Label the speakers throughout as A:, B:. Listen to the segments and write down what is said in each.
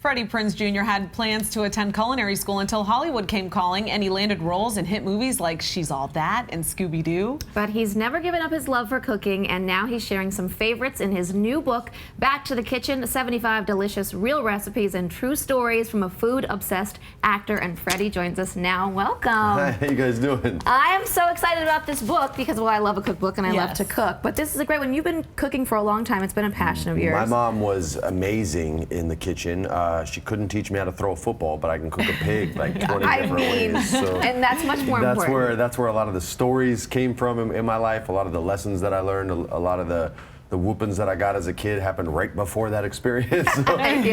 A: Freddie Prinze Jr. had plans to attend culinary school until Hollywood came calling, and he landed roles in hit movies like She's All That and Scooby-Doo.
B: But he's never given up his love for cooking, and now he's sharing some favorites in his new book, Back to the Kitchen, 75 delicious real recipes and true stories from a food-obsessed actor. And Freddie joins us now. Welcome.
C: Hi, how you guys doing?
B: I am so excited about this book because, well, I love a cookbook and I love to cook. But this is a great one. You've been cooking for a long time. It's been a passion of yours.
C: My mom was amazing in the kitchen. She couldn't teach me how to throw a football, but I can cook a pig like 20 different ways. So
B: and that's much more important.
C: That's where a lot of the stories came from in my life. A lot of the lessons that I learned, a lot of the whoopings that I got as a kid happened right before that experience. So,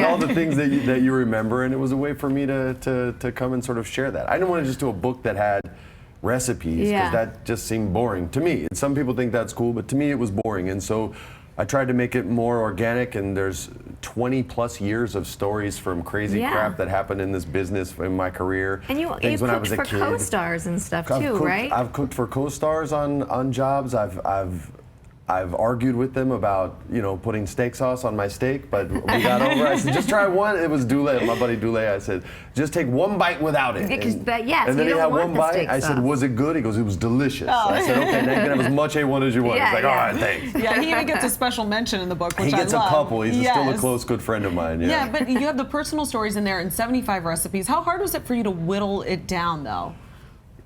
C: all the things that you remember, and it was a way for me to come and sort of share that. I didn't want to just do a book that had recipes because that just seemed boring to me. And some people think that's cool, but to me it was boring. And so I tried to make it more organic, and there's 20 plus years of stories from crazy crap that happened in this business in my career.
B: And you cooked for co-stars and stuff too, right?
C: I've cooked for co-stars on jobs. I've argued with them about, putting steak sauce on my steak, but we got over it. I said, just try one. It was Dule, my buddy Dule. I said, just take one bite without it.
B: And then
C: he had one bite. I said, was it good? He goes, it was delicious. I said, okay, now you can have as much A1 as you want. He's like, all right, thanks.
A: Yeah, he even gets a special mention in the book, which
C: he gets
A: I love.
C: a couple. He's still a close, good friend of mine.
A: Yeah, but you have the personal stories in there and 75 recipes. How hard was it for you to whittle it down, though?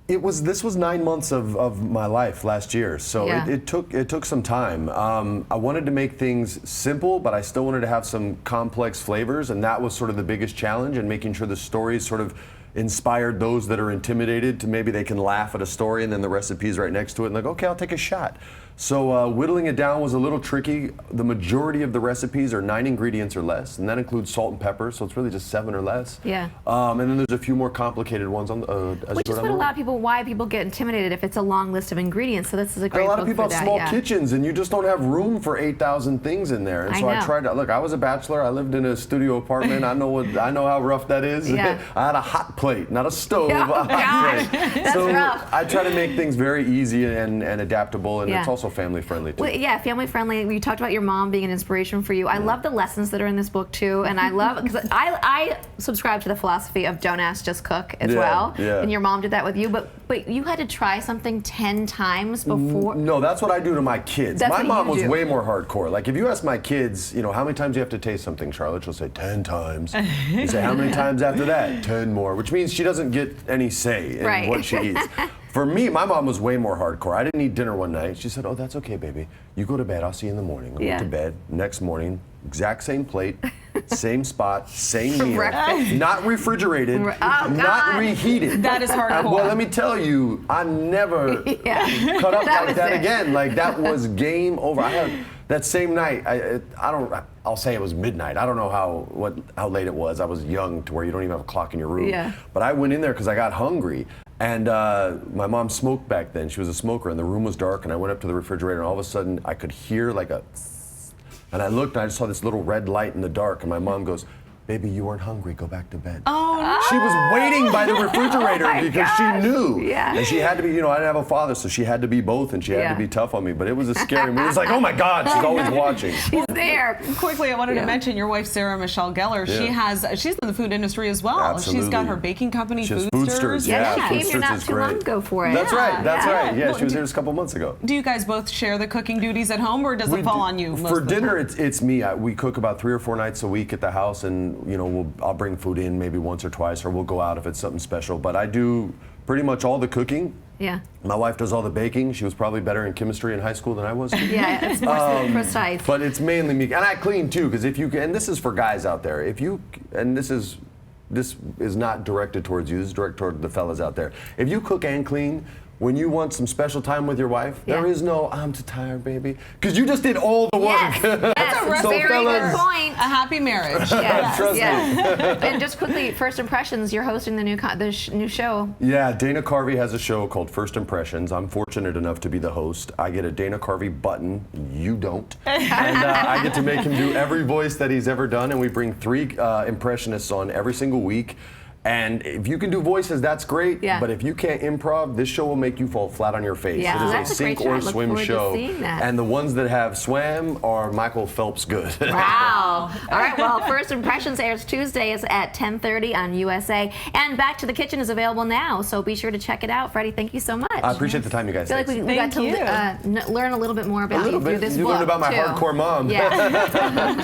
C: This was 9 months of my life last year, so it took some time. I wanted to make things simple, but I still wanted to have some complex flavors, and that was sort of the biggest challenge, and making sure the stories sort of inspired those that are intimidated to maybe they can laugh at a story and then the recipe's right next to it and like, okay, I'll take a shot. So whittling it down was a little tricky. The majority of the recipes are 9 ingredients or less, and that includes salt and pepper, so it's really just 7 or less.
B: Yeah.
C: And then there's a few more complicated ones on
B: which is why people get intimidated if it's a long list of ingredients. So this is a great book for that.
C: A lot of people have small kitchens, and you just don't have room for 8,000 things in there. And so I tried to look. I was a bachelor. I lived in a studio apartment. I know how rough that is.
B: Yeah.
C: I had a hot plate, not a stove.
B: Oh,
C: a hot plate.
B: That's rough.
C: I try to make things very easy and adaptable, and it's also family friendly too.
B: Well, yeah, family friendly. You talked about your mom being an inspiration for you. I love the lessons that are in this book too, and I love because I subscribe to the philosophy of don't ask, just cook as well.
C: Yeah.
B: And your mom did that with you, but you had to try something 10 times before.
C: No, that's what I do to my kids. My mom was way more hardcore. Like if you ask my kids, how many times do you have to taste something, Charlotte? She'll say 10 times. You say how many times after that? 10 more, which means she doesn't get any say in what she eats. For me, my mom was way more hardcore. I didn't eat dinner one night. She said, oh, that's okay, baby. You go to bed. I'll see you in the morning. I went to bed. Next morning, exact same plate, same spot, same meal. Not refrigerated, not reheated.
A: That is hardcore.
C: Well, let me tell you, I never cut up like that again. Like, that was game over. I had that same night, I'll say it was midnight. I don't know how late it was. I was young to where you don't even have a clock in your room.
B: Yeah.
C: But I went in there because I got hungry. And my mom smoked back then. She was a smoker, and the room was dark, and I went up to the refrigerator, and all of a sudden I could hear like a and I looked, and I just saw this little red light in the dark, and my mom goes, baby, you weren't hungry, go back to bed.
A: Oh, no.
C: She was waiting by the refrigerator because she knew.
B: Yeah.
C: And she had to be, I didn't have a father, so she had to be both, and she had to be tough on me. But it was a scary movie. It was like, oh my God, she's always watching.
B: She's there.
A: Quickly, I wanted to mention your wife, Sarah Michelle Gellar. She's in the food industry as well.
C: Absolutely.
A: She's got her baking company,
C: She has
A: Food Stirs.
B: Yeah, she came here not too long ago for it.
C: That's right. Yeah, she was here just a couple months ago.
A: Do you guys both share the cooking duties at home, or does it fall on you?
C: For dinner, it's me. We cook about 3 or 4 nights a week at the house, and I'll bring food in maybe once or twice, or we'll go out if it's something special. But I do pretty much all the cooking.
B: Yeah.
C: My wife does all the baking. She was probably better in chemistry in high school than I was.
B: Yeah, it's more precise.
C: But it's mainly me, and I clean too, because and this is for guys out there, this is not directed towards you. This is directed toward the fellas out there. If you cook and clean, when you want some special time with your wife, there is no, I'm too tired, baby. Because you just did all the work.
B: Yes, that's a very good point.
A: A happy marriage.
C: Trust me.
B: And just quickly, first impressions, you're hosting the new show.
C: Yeah, Dana Carvey has a show called First Impressions. I'm fortunate enough to be the host. I get a Dana Carvey button. You don't. And I get to make him do every voice that he's ever done. And we bring 3 impressionists on every single week. And if you can do voices, that's great.
B: Yeah.
C: But if you can't improv, this show will make you fall flat on your face.
B: Yeah,
C: it is
B: that's
C: a
B: a great
C: sink
B: show. I
C: or
B: look
C: swim
B: forward to
C: show.
B: seeing that.
C: And the ones that have swam are Michael Phelps good.
B: Wow. All right, well, First Impressions airs Tuesdays at 10:30 on USA. And Back to the Kitchen is available now, so be sure to check it out. Freddie, thank you so much.
C: I appreciate the time, you guys.
B: I feel like we got
A: Thank
B: to learn a little bit more about you through this
C: You
B: book,
C: learned about my
B: too.
C: hardcore mom.
B: Yeah.